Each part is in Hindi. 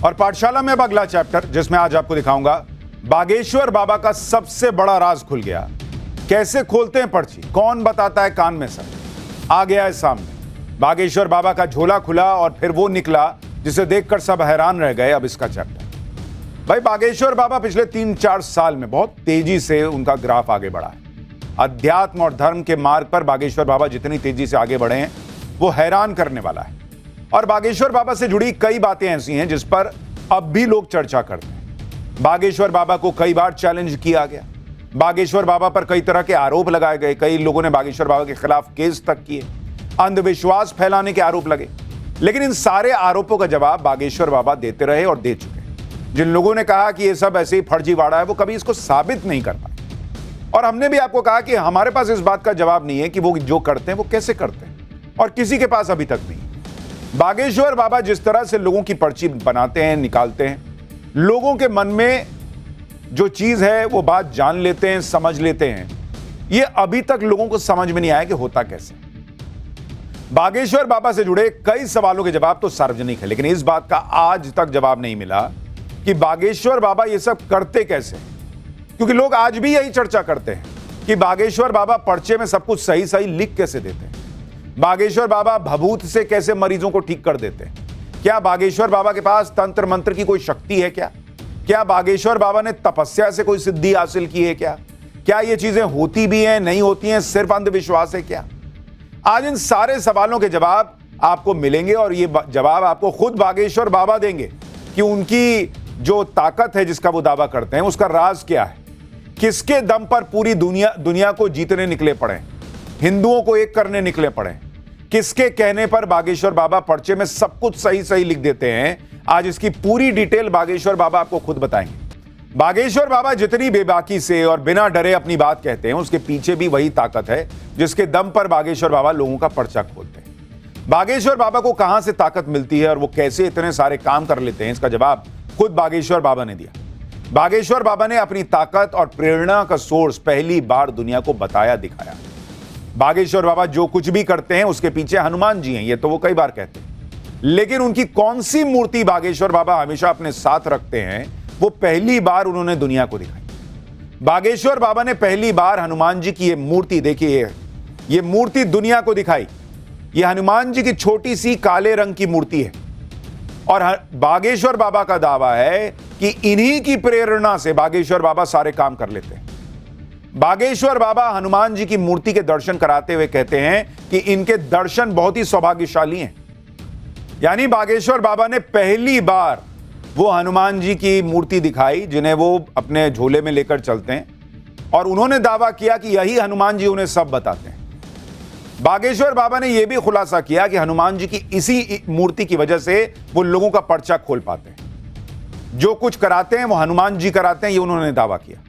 और पाठशाला में अब अगला चैप्टर जिसमें आज आपको दिखाऊंगा बागेश्वर बाबा का सबसे बड़ा राज खुल गया। कैसे खोलते हैं पर्ची, कौन बताता है कान में सर, आ गया है सामने। बागेश्वर बाबा का झोला खुला और फिर वो निकला जिसे देखकर सब हैरान रह गए। अब इसका चैप्टर भाई, बागेश्वर बाबा पिछले 3-4 साल में बहुत तेजी से उनका ग्राफ आगे बढ़ा है। अध्यात्म और धर्म के मार्ग पर बागेश्वर बाबा जितनी तेजी से आगे बढ़े हैं वो हैरान करने वाला है। और बागेश्वर बाबा से जुड़ी कई बातें ऐसी हैं जिस पर अब भी लोग चर्चा करते हैं। बागेश्वर बाबा को कई बार चैलेंज किया गया, बागेश्वर बाबा पर कई तरह के आरोप लगाए गए, कई लोगों ने बागेश्वर बाबा के खिलाफ केस तक किए, अंधविश्वास फैलाने के आरोप लगे। लेकिन इन सारे आरोपों का जवाब बागेश्वर बाबा देते रहे और दे चुके। जिन लोगों ने कहा कि ये सब ऐसे ही फर्जीवाड़ा है वो कभी इसको साबित नहीं कर पाए। और हमने भी आपको कहा कि हमारे पास इस बात का जवाब नहीं है कि वो जो करते हैं वो कैसे करते हैं, और किसी के पास अभी तक नहीं। बागेश्वर बाबा जिस तरह से लोगों की पर्ची बनाते हैं, निकालते हैं, लोगों के मन में जो चीज है वो बात जान लेते हैं, समझ लेते हैं, ये अभी तक लोगों को समझ में नहीं आया कि होता कैसे। बागेश्वर बाबा से जुड़े कई सवालों के जवाब तो सार्वजनिक है, लेकिन इस बात का आज तक जवाब नहीं मिला कि बागेश्वर बाबा ये सब करते कैसे। क्योंकि लोग आज भी यही चर्चा करते हैं कि बागेश्वर बाबा पर्चे में सब कुछ सही सही लिख कैसे देते हैं, बागेश्वर बाबा भभूत से कैसे मरीजों को ठीक कर देते हैं, क्या बागेश्वर बाबा के पास तंत्र मंत्र की कोई शक्ति है क्या बागेश्वर बाबा ने तपस्या से कोई सिद्धि हासिल की है क्या ये चीजें होती भी हैं, नहीं होती हैं, सिर्फ अंधविश्वास है क्या। आज इन सारे सवालों के जवाब आपको मिलेंगे और ये जवाब आपको खुद बागेश्वर बाबा देंगे कि उनकी जो ताकत है जिसका वो दावा करते हैं उसका राज क्या है, किसके दम पर पूरी दुनिया को जीतने निकले पड़े, हिंदुओं को एक करने निकले पड़े, किसके कहने पर बागेश्वर बाबा पर्चे में सब कुछ सही सही लिख देते हैं। आज इसकी पूरी डिटेल बागेश्वर बाबा आपको खुद बताएंगे। बागेश्वर बाबा जितनी बेबाकी से और बिना डरे अपनी बात कहते हैं उसके पीछे भी वही ताकत है जिसके दम पर बागेश्वर बाबा लोगों का पर्चा खोलते हैं। बागेश्वर बाबा को कहां से ताकत मिलती है और वो कैसे इतने सारे काम कर लेते हैं, इसका जवाब खुद बागेश्वर बाबा ने दिया। बागेश्वर बाबा ने अपनी ताकत और प्रेरणा का सोर्स पहली बार दुनिया को बताया, दिखाया। बागेश्वर बाबा जो कुछ भी करते हैं उसके पीछे हनुमान जी हैं, ये तो वो कई बार कहते हैं। लेकिन उनकी कौन सी मूर्ति बागेश्वर बाबा हमेशा अपने साथ रखते हैं वो पहली बार उन्होंने दुनिया को दिखाई। बागेश्वर बाबा ने पहली बार हनुमान जी की ये मूर्ति, देखिए ये मूर्ति दुनिया को दिखाई। ये हनुमान जी की छोटी सी काले रंग की मूर्ति है और बागेश्वर बाबा का दावा है कि इन्हीं की प्रेरणा से बागेश्वर बाबा सारे काम कर लेते हैं। बागेश्वर बाबा हनुमान जी की मूर्ति के दर्शन कराते हुए कहते हैं कि इनके दर्शन बहुत ही सौभाग्यशाली हैं। यानी बागेश्वर बाबा ने पहली बार वो हनुमान जी की मूर्ति दिखाई जिन्हें वो अपने झोले में लेकर चलते हैं, और उन्होंने दावा किया कि यही हनुमान जी उन्हें सब बताते हैं। बागेश्वर बाबा ने यह भी खुलासा किया कि हनुमान जी की इसी मूर्ति की वजह से वो लोगों का पर्चा खोल पाते हैं। जो कुछ कराते हैं वो हनुमान जी कराते हैं, ये उन्होंने दावा किया।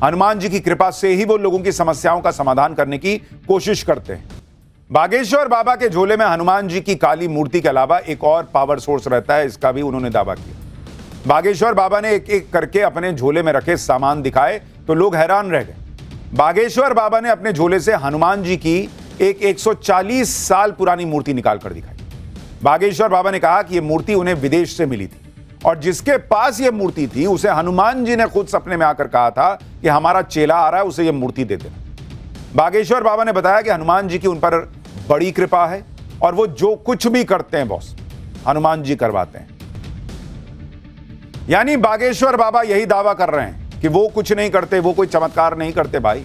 हनुमान जी की कृपा से ही वो लोगों की समस्याओं का समाधान करने की कोशिश करते हैं। बागेश्वर बाबा के झोले में हनुमान जी की काली मूर्ति के अलावा एक और पावर सोर्स रहता है, इसका भी उन्होंने दावा किया। बागेश्वर बाबा ने एक एक करके अपने झोले में रखे सामान दिखाए तो लोग हैरान रह गए। बागेश्वर बाबा ने अपने झोले से हनुमान जी की एक 140 साल पुरानी मूर्ति निकालकर दिखाई। बागेश्वर बाबा ने कहा कि यह मूर्ति उन्हें विदेश से मिली थी और जिसके पास यह मूर्ति थी उसे हनुमान जी ने खुद सपने में आकर कहा था कि हमारा चेला आ रहा है, उसे यह मूर्ति दे देना। बागेश्वर बाबा ने बताया कि हनुमान जी की उन पर बड़ी कृपा है और वो जो कुछ भी करते हैं बॉस हनुमान जी करवाते हैं। यानी बागेश्वर बाबा यही दावा कर रहे हैं कि वो कुछ नहीं करते, वो कोई चमत्कार नहीं करते भाई,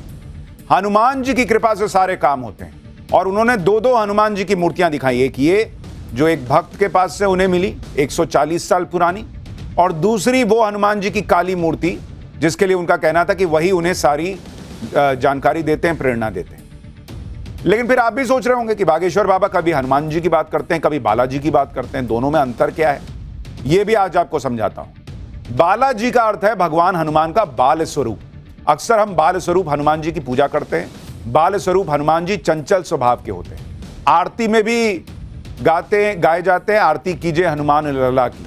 हनुमान जी की कृपा से सारे काम होते हैं। और उन्होंने दो हनुमान जी की मूर्तियां दिखाई, एक ये जो एक भक्त के पास से उन्हें मिली 140 साल पुरानी, और दूसरी वो हनुमान जी की काली मूर्ति जिसके लिए उनका कहना था कि वही उन्हें सारी जानकारी देते हैं, प्रेरणा देते हैं। लेकिन फिर आप भी सोच रहे होंगे कि बागेश्वर बाबा कभी हनुमान जी की बात करते हैं, कभी बालाजी की बात करते हैं, दोनों में अंतर क्या है, यह भी आज आपको समझाता हूं। बालाजी का अर्थ है भगवान हनुमान का बाल स्वरूप। अक्सर हम बाल स्वरूप हनुमान जी की पूजा करते हैं। बाल स्वरूप हनुमान जी चंचल स्वभाव के होते हैं। आरती में भी गाए जाते हैं, आरती कीजिए हनुमान लला की।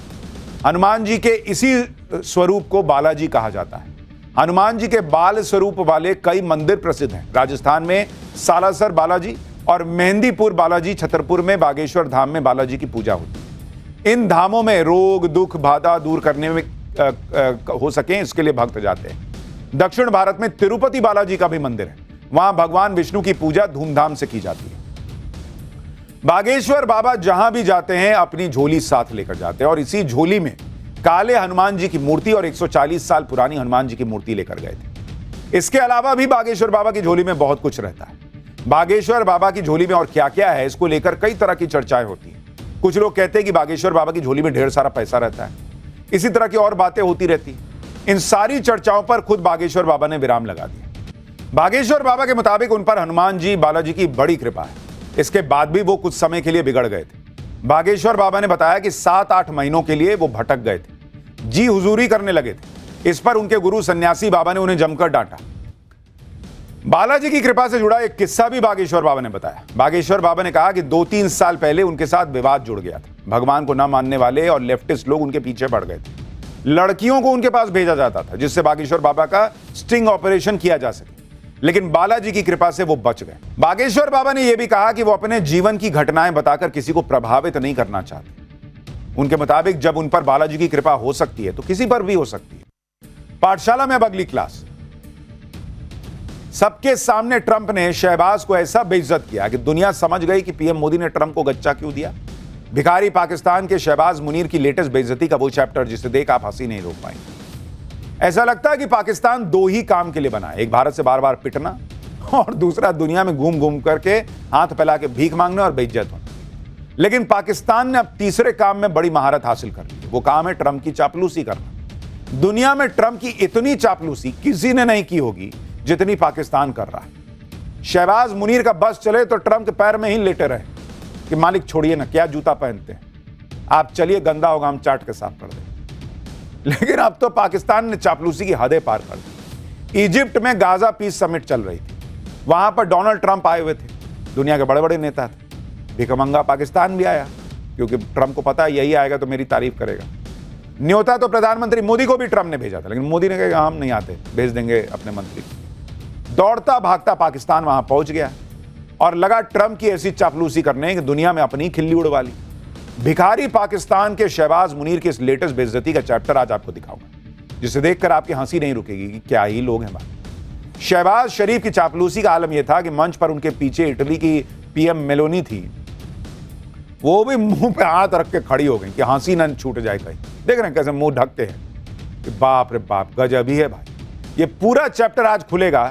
हनुमान जी के इसी स्वरूप को बालाजी कहा जाता है। हनुमान जी के बाल स्वरूप वाले कई मंदिर प्रसिद्ध हैं। राजस्थान में सालासर बालाजी और मेहंदीपुर बालाजी, छतरपुर में बागेश्वर धाम में बालाजी की पूजा होती है। इन धामों में रोग दुख बाधा दूर करने में हो सके इसके लिए भक्त जाते हैं। दक्षिण भारत में तिरुपति बालाजी का भी मंदिर है, वहां भगवान विष्णु की पूजा धूमधाम से की जाती है। बागेश्वर बाबा जहां भी जाते हैं अपनी झोली साथ लेकर जाते हैं और इसी झोली में काले हनुमान जी की मूर्ति और 140 साल पुरानी हनुमान जी की मूर्ति लेकर गए थे। इसके अलावा भी बागेश्वर बाबा की झोली में बहुत कुछ रहता है। बागेश्वर बाबा की झोली में और क्या क्या है इसको लेकर कई तरह की चर्चाएं होती हैं। कुछ लोग कहते हैं कि बागेश्वर बाबा की झोली में ढेर सारा पैसा रहता है, इसी तरह की और बातें होती रहती। इन सारी चर्चाओं पर खुद बागेश्वर बाबा ने विराम लगा दिया। बागेश्वर बाबा के मुताबिक उन पर हनुमान जी बालाजी की बड़ी कृपा है। इसके बाद भी वो कुछ समय के लिए बिगड़ गए थे। बागेश्वर बाबा ने बताया कि 7-8 महीनों के लिए वो भटक गए थे, जी हुजूरी करने लगे थे। इस पर उनके गुरु सन्यासी बाबा ने उन्हें जमकर डांटा। बालाजी की कृपा से जुड़ा एक किस्सा भी बागेश्वर बाबा ने बताया। बागेश्वर बाबा ने कहा कि 2-3 साल पहले उनके साथ विवाद जुड़ गया था। भगवान को न मानने वाले और लेफ्टिस्ट लोग उनके पीछे पड़ गए थे। लड़कियों को उनके पास भेजा जाता था जिससे बागेश्वर बाबा का स्टिंग ऑपरेशन किया जा सके, लेकिन बालाजी की कृपा से वो बच गए। बागेश्वर बाबा ने यह भी कहा कि वो अपने जीवन की घटनाएं बताकर किसी को प्रभावित नहीं करना चाहते। उनके मुताबिक जब उन पर बालाजी की कृपा हो सकती है तो किसी पर भी हो सकती है। पाठशाला में अब अगली क्लास। सबके सामने ट्रंप ने शहबाज को ऐसा बेइज्जत किया कि दुनिया समझ गई कि पीएम मोदी ने ट्रंप को गच्चा क्यों दिया। भिखारी पाकिस्तान के शहबाज मुनीर की लेटेस्ट बेइज्जती का वो चैप्टर जिसे देख आप हंसी नहीं रोक पाएंगे। ऐसा लगता है कि पाकिस्तान 2 ही काम के लिए बना है, एक भारत से बार बार पिटना और दूसरा दुनिया में घूम घूम करके हाथ फैला के भीख मांगने और बेइज्जत होना। लेकिन पाकिस्तान ने अब तीसरे काम में बड़ी महारत हासिल कर ली। वो काम है ट्रंप की चापलूसी करना। दुनिया में ट्रंप की इतनी चापलूसी किसी ने नहीं की होगी जितनी पाकिस्तान कर रहा है। शहबाज मुनीर का बस चले तो ट्रंप के पैर में ही लेटे रहे कि मालिक छोड़िए ना, क्या जूता पहनते हैं आप, चलिए गंदा होगा हम चाट के साफ कर दें। लेकिन अब तो पाकिस्तान ने चापलूसी की हदें पार कर दी। इजिप्ट में गाजा पीस समिट चल रही थी, वहां पर डोनाल्ड ट्रंप आए हुए थे, दुनिया के बड़े बड़े नेता थे। भिखमंगा पाकिस्तान भी आया क्योंकि ट्रंप को पता है यही आएगा तो मेरी तारीफ करेगा। न्योता तो प्रधानमंत्री मोदी को भी ट्रंप ने भेजा था, लेकिन मोदी ने कहा हम नहीं आते, भेज देंगे अपने मंत्री। दौड़ता भागता पाकिस्तान वहां पहुंच गया और लगा ट्रंप की ऐसी चापलूसी करने कि दुनिया में अपनी खिल्ली उड़वा ली। भिखारी पाकिस्तान के शहबाज मुनीर की इस लेटेस्ट बेइज्जती का चैप्टर आज आपको दिखाऊंगा, जिसे देखकर आपकी हंसी नहीं रुकेगी कि क्या ही लोग हैं बात। शहबाज शरीफ की चापलूसी का आलम यह था कि मंच पर उनके पीछे इटली की पीएम मेलोनी थी, वो भी मुंह पे हाथ रख के खड़ी हो गई कि हंसी न छूट जाए कहीं। देख रहे हैं कैसे मुंह ढकते हैं कि बाप रे बाप गजब ही है भाई। ये पूरा चैप्टर आज खुलेगा।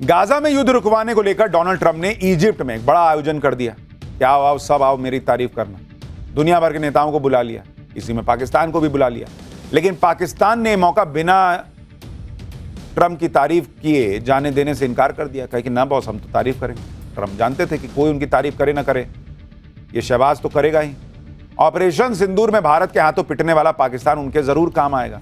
गाजा में युद्ध रुकवाने को लेकर डोनाल्ड ट्रंप ने इजिप्ट में एक बड़ा आयोजन कर दिया कि आओ आओ सब आओ मेरी तारीफ करना। दुनिया भर के नेताओं को बुला लिया, इसी में पाकिस्तान को भी बुला लिया। लेकिन पाकिस्तान ने मौका बिना ट्रंप की तारीफ किए जाने देने से इनकार कर दिया। कहे कि ना बॉस हम तो तारीफ करेंगे। ट्रंप जानते थे कि कोई उनकी तारीफ करे ना करे, ये शहबाज तो करेगा ही। ऑपरेशन सिंदूर में भारत के हाथों पिटने वाला पाकिस्तान उनके जरूर काम आएगा।